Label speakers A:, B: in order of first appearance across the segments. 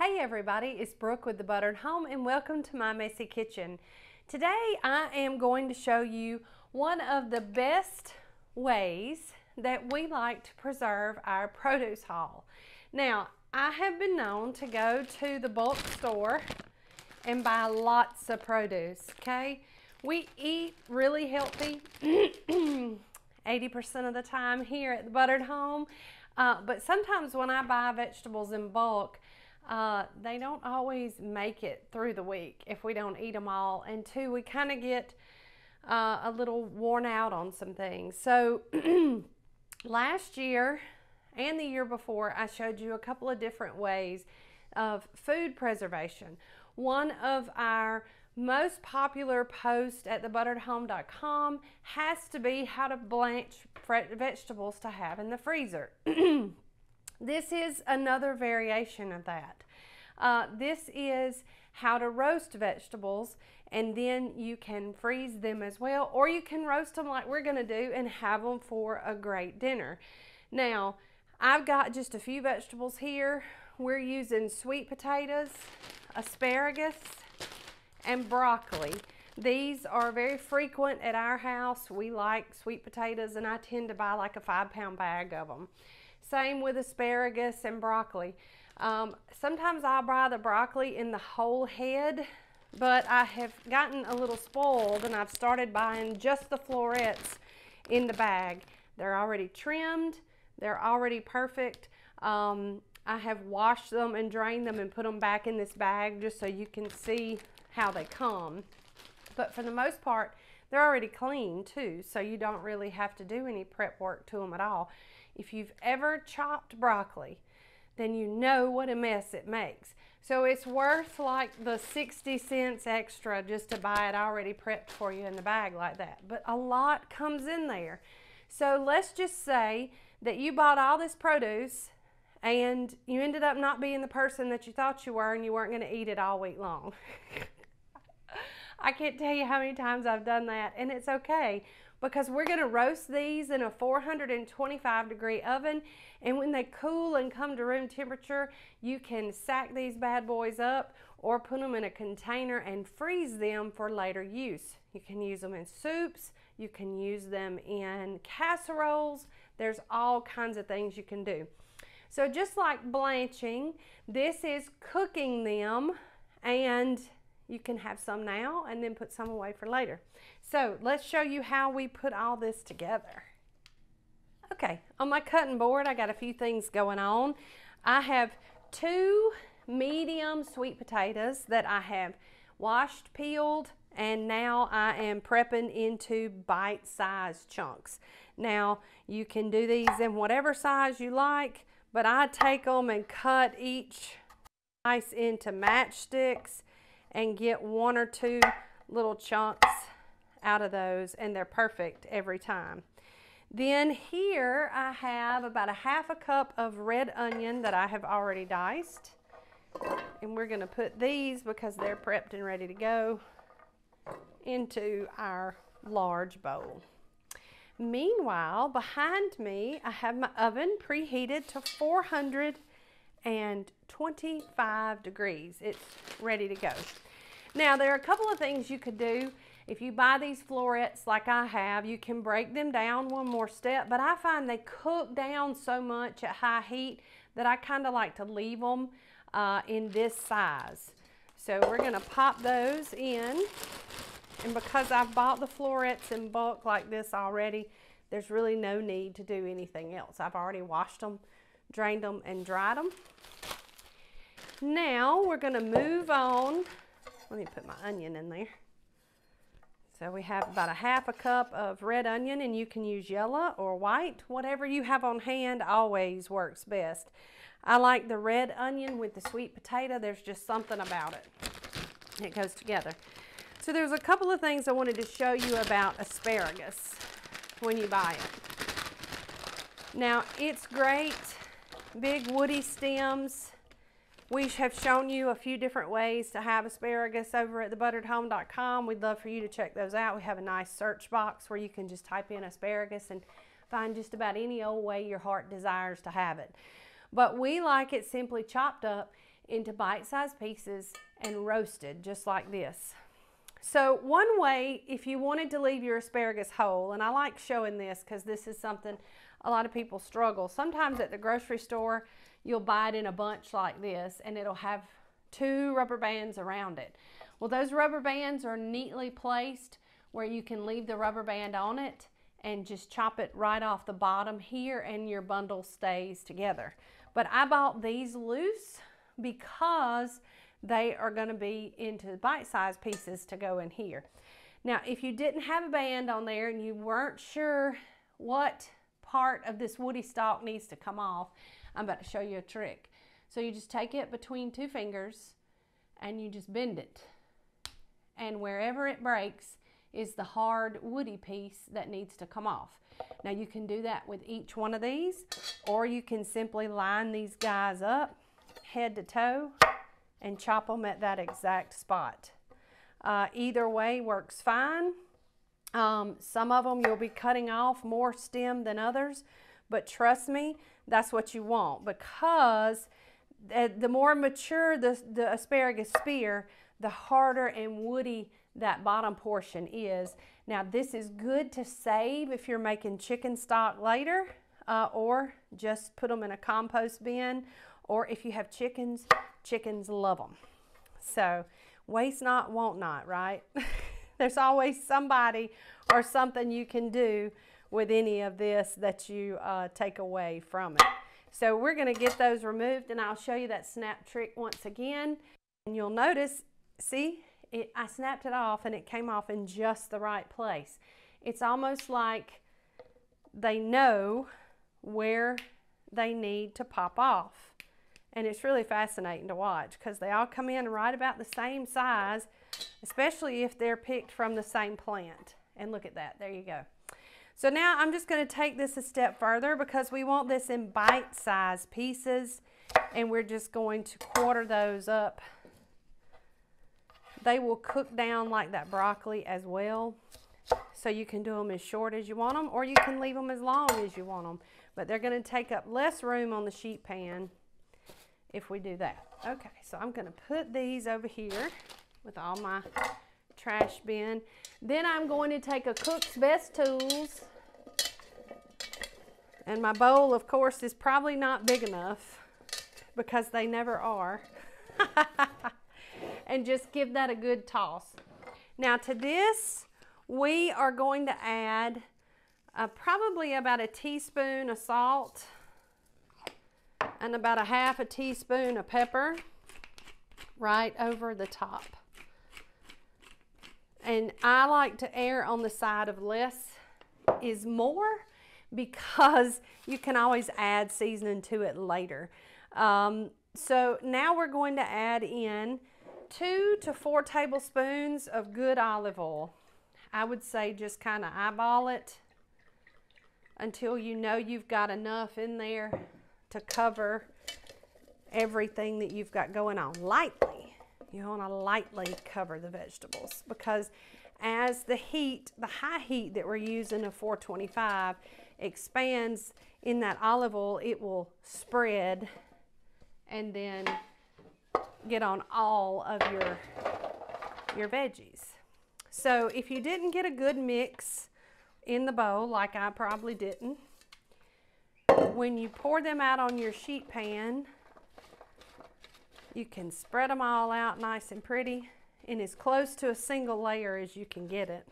A: Hey everybody, it's Brooke with The Buttered Home and welcome to my messy kitchen. Today I am going to show you one of the best ways that we like to preserve our produce haul. Now, I have been known to go to the bulk store and buy lots of produce, okay? We eat really healthy 80% of the time here at The Buttered Home, but sometimes when I buy vegetables in bulk, they don't always make it through the week if we don't eat them all. And two, we kind of get a little worn out on some things. So last year and the year before, I showed you a couple of different ways of food preservation. One of our most popular posts at thebutteredhome.com has to be how to blanch vegetables to have in the freezer. This is another variation of that. This is how to roast vegetables, and then you can freeze them as well, or you can roast them like we're going to do and have them for a great dinner. Now, I've got just a few vegetables here. We're using sweet potatoes, asparagus, and broccoli. These are very frequent at our house. We like sweet potatoes, and I tend to buy like a 5-pound bag of them. Same with asparagus and broccoli. Sometimes I'll buy the broccoli in the whole head, but I have gotten a little spoiled and I've started buying just the florets in the bag. They're already trimmed, they're already perfect. I have washed them and drained them and put them back in this bag just so you can see how they come. But for the most part, they're already clean too, so you don't really have to do any prep work to them at all. If you've ever chopped broccoli, then you know what a mess it makes. So it's worth like the 60 cents extra just to buy it already prepped for you in the bag like that. But a lot comes in there. So let's just say that you bought all this produce and you ended up not being the person that you thought you were, and you weren't going to eat it all week long. I can't tell you how many times I've done that, and it's okay, because we're going to roast these in a 425-degree oven, and when they cool and come to room temperature, you can sack these bad boys up or put them in a container and freeze them for later use. You can use them in soups, you can use them in casseroles. There's all kinds of things you can do. So just like blanching, this is cooking them, and you can have some now and then put some away for later. So let's show you how we put all this together. Okay, on my cutting board, I got a few things going on. I have 2 medium sweet potatoes that I have washed, peeled, and now I am prepping into bite-sized chunks. Now, you can do these in whatever size you like, but I take them and cut each slice into matchsticks and get 1 or 2 little chunks out of those, and they're perfect every time. Then here I have about a 1/2 cup of red onion that I have already diced, and we're going to put these, because they're prepped and ready to go, into our large bowl. Meanwhile, behind me I have my oven preheated to 425 degrees. It's ready to go. Now, there are a couple of things you could do. If you buy these florets like I have, you can break them down one more step, but I find they cook down so much at high heat that I kind of like to leave them in this size. So we're going to pop those in, and because I've bought the florets in bulk like this already, there's really no need to do anything else. I've already washed them, drained them, and dried them. Now we're going to move on. Let me put my onion in there. So we have about a 1/2 cup of red onion, and you can use yellow or white. Whatever you have on hand always works best. I like the red onion with the sweet potato. There's just something about it. It goes together. So there's a couple of things I wanted to show you about asparagus when you buy it. Now, it's great, big woody stems. We have shown you a few different ways to have asparagus over at thebutteredhome.com. We'd love for you to check those out. We have a nice search box where you can just type in asparagus and find just about any old way your heart desires to have it. But we like it simply chopped up into bite-sized pieces and roasted just like this. So one way, if you wanted to leave your asparagus whole, and I like showing this because this is something a lot of people struggle. Sometimes at the grocery store, you'll buy it in a bunch like this and it'll have 2 rubber bands around it. Well, those rubber bands are neatly placed where you can leave the rubber band on it and just chop it right off the bottom here and your bundle stays together. But I bought these loose because they are going to be into bite-sized pieces to go in here. Now, if you didn't have a band on there and you weren't sure what part of this woody stalk needs to come off, I'm about to show you a trick. So you just take it between 2 fingers and you just bend it. And wherever it breaks is the hard woody piece that needs to come off. Now you can do that with each one of these, or you can simply line these guys up head to toe and chop them at that exact spot. Either way works fine. Some of them you'll be cutting off more stem than others, but trust me, that's what you want, because the more mature the asparagus spear, the harder and woody that bottom portion is. Now this is good to save if you're making chicken stock later, or just put them in a compost bin, or if you have chickens, chickens love them. So waste not, want not, right? There's always somebody or something you can do with any of this that you take away from it. So we're going to get those removed, and I'll show you that snap trick once again. And you'll notice, see, I snapped it off and it came off in just the right place. It's almost like they know where they need to pop off. And it's really fascinating to watch because they all come in right about the same size, especially if they're picked from the same plant. And look at that, there you go. So now I'm just going to take this a step further because we want this in bite-sized pieces, and we're just going to quarter those up. They will cook down like that broccoli as well, so you can do them as short as you want them, or you can leave them as long as you want them. But they're going to take up less room on the sheet pan if we do that. Okay, so I'm going to put these over here with all my trash bin. Then I'm going to take a cook's best tools, and my bowl of course is probably not big enough because they never are, and just give that a good toss. Now to this we are going to add probably about a teaspoon of salt and about a half a teaspoon of pepper right over the top. And I like to err on the side of less is more because you can always add seasoning to it later. So now we're going to add in 2 to 4 tablespoons of good olive oil. I would say just kind of eyeball it until you know you've got enough in there to cover everything that you've got going on. Lightly. You want to lightly cover the vegetables because as the heat, the high heat that we're using of 425 expands in that olive oil, it will spread and then get on all of your veggies. So if you didn't get a good mix in the bowl, like I probably didn't, when you pour them out on your sheet pan, you can spread them all out nice and pretty and as close to a single layer as you can get it.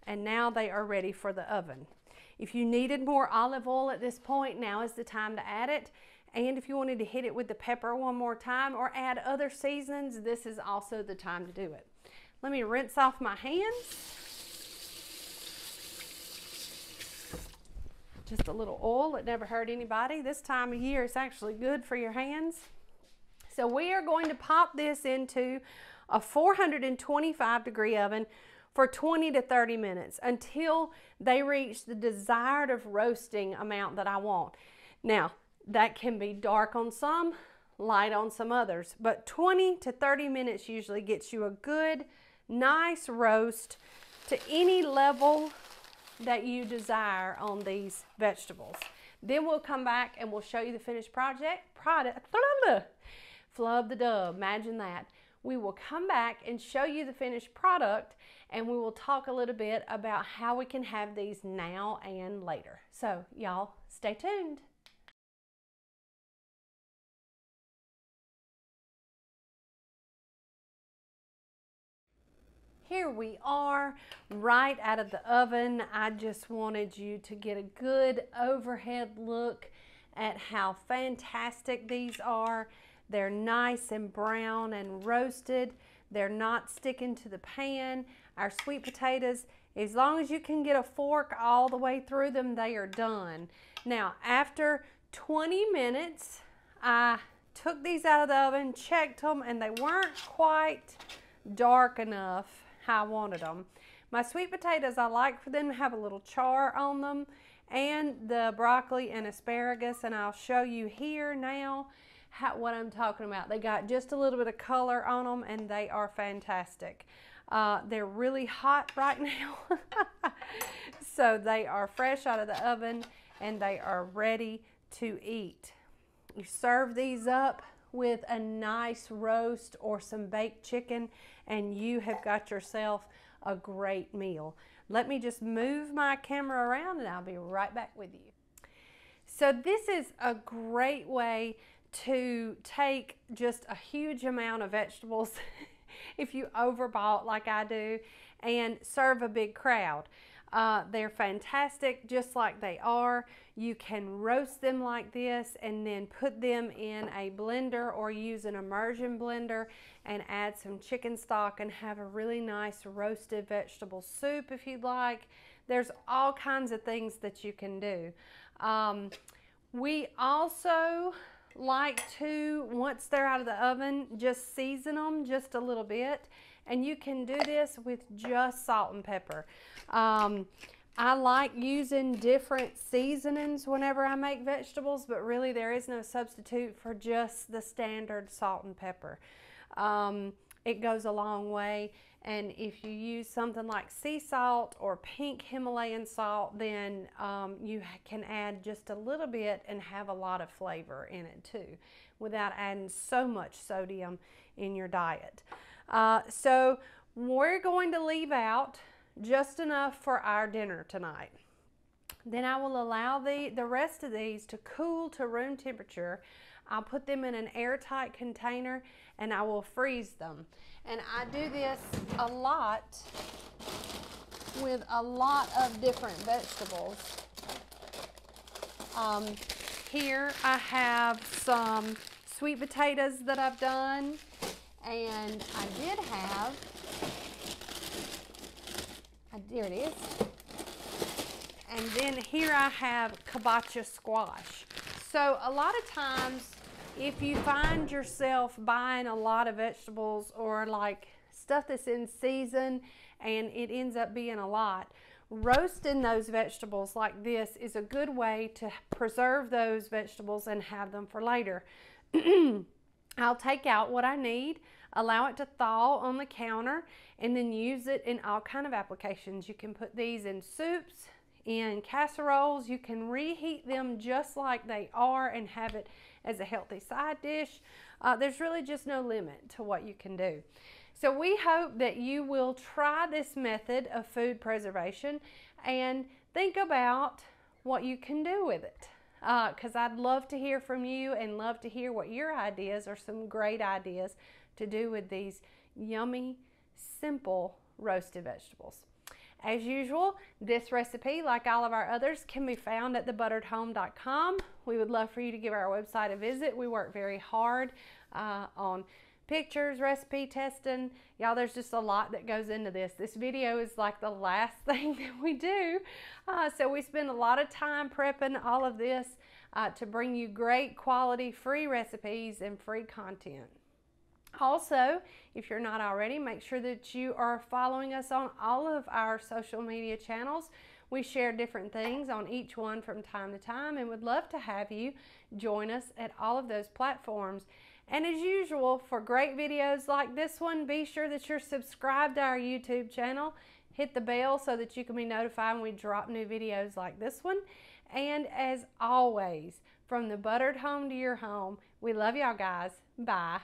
A: And now they are ready for the oven. If you needed more olive oil at this point, now is the time to add it. And if you wanted to hit it with the pepper one more time or add other seasonings, this is also the time to do it. Let me rinse off my hands. Just a little oil, it never hurt anybody. This time of year, it's actually good for your hands. So we are going to pop this into a 425 degree oven for 20 to 30 minutes until they reach the desired of roasting amount that I want. Now, that can be dark on some, light on some others, but 20 to 30 minutes usually gets you a good, nice roast to any level that you desire on these vegetables. Then we'll come back and we'll show you the finished product flub the dub, imagine that. We will come back and show you the finished product, and we will talk a little bit about how we can have these now and later. So y'all stay tuned. Here we are, right out of the oven. I just wanted you to get a good overhead look at how fantastic these are. They're nice and brown and roasted. They're not sticking to the pan. Our sweet potatoes, as long as you can get a fork all the way through them, they are done. Now, after 20 minutes, I took these out of the oven, checked them, and they weren't quite dark enough how I wanted them. My sweet potatoes, I like for them to have a little char on them, and the broccoli and asparagus, and I'll show you here now what I'm talking about. They got just a little bit of color on them, and they are fantastic. They're really hot right now, so they are fresh out of the oven, and they are ready to eat. You serve these up with a nice roast or some baked chicken, and you have got yourself a great meal. Let me just move my camera around and I'll be right back with you. So this is a great way to take just a huge amount of vegetables if you overbought like I do, and serve a big crowd. They're fantastic just like they are. You can roast them like this and then put them in a blender or use an immersion blender and add some chicken stock and have a really nice roasted vegetable soup if you'd like. There's all kinds of things that you can do. We also like to, once they're out of the oven, just season them just a little bit, and you can do this with just salt and pepper. I like using different seasonings whenever I make vegetables, but really there is no substitute for just the standard salt and pepper. It goes a long way, and if you use something like sea salt or pink Himalayan salt, then you can add just a little bit and have a lot of flavor in it too, without adding so much sodium in your diet. So we're going to leave out just enough for our dinner tonight. Then I will allow the rest of these to cool to room temperature. I'll put them in an airtight container and I will freeze them. And I do this a lot with a lot of different vegetables. Here I have some sweet potatoes that I've done, and I did have, there it is. And then here I have kabocha squash. So a lot of times, if you find yourself buying a lot of vegetables or like stuff that's in season and it ends up being a lot, roasting those vegetables like this is a good way to preserve those vegetables and have them for later. I'll take out what I need, allow it to thaw on the counter, and then use it in all kind of applications. You can put these in soups, in casseroles. You can reheat them just like they are and have it as a healthy side dish. There's really just no limit to what you can do. So we hope that you will try this method of food preservation and think about what you can do with it. Because I'd love to hear from you and love to hear what your ideas are, some great ideas to do with these yummy, simple roasted vegetables. As usual, this recipe, like all of our others, can be found at thebutteredhome.com. We would love for you to give our website a visit. We work very hard on pictures, recipe testing. Y'all, there's just a lot that goes into this. This video is like the last thing that we do. So we spend a lot of time prepping all of this to bring you great quality free recipes and free content. Also, if you're not already, make sure that you are following us on all of our social media channels. We share different things on each one from time to time and would love to have you join us at all of those platforms. And as usual, for great videos like this one, be sure that you're subscribed to our YouTube channel. hit the bell so that you can be notified when we drop new videos like this one. And as always, from the buttered home to your home, we love y'all guys. Bye.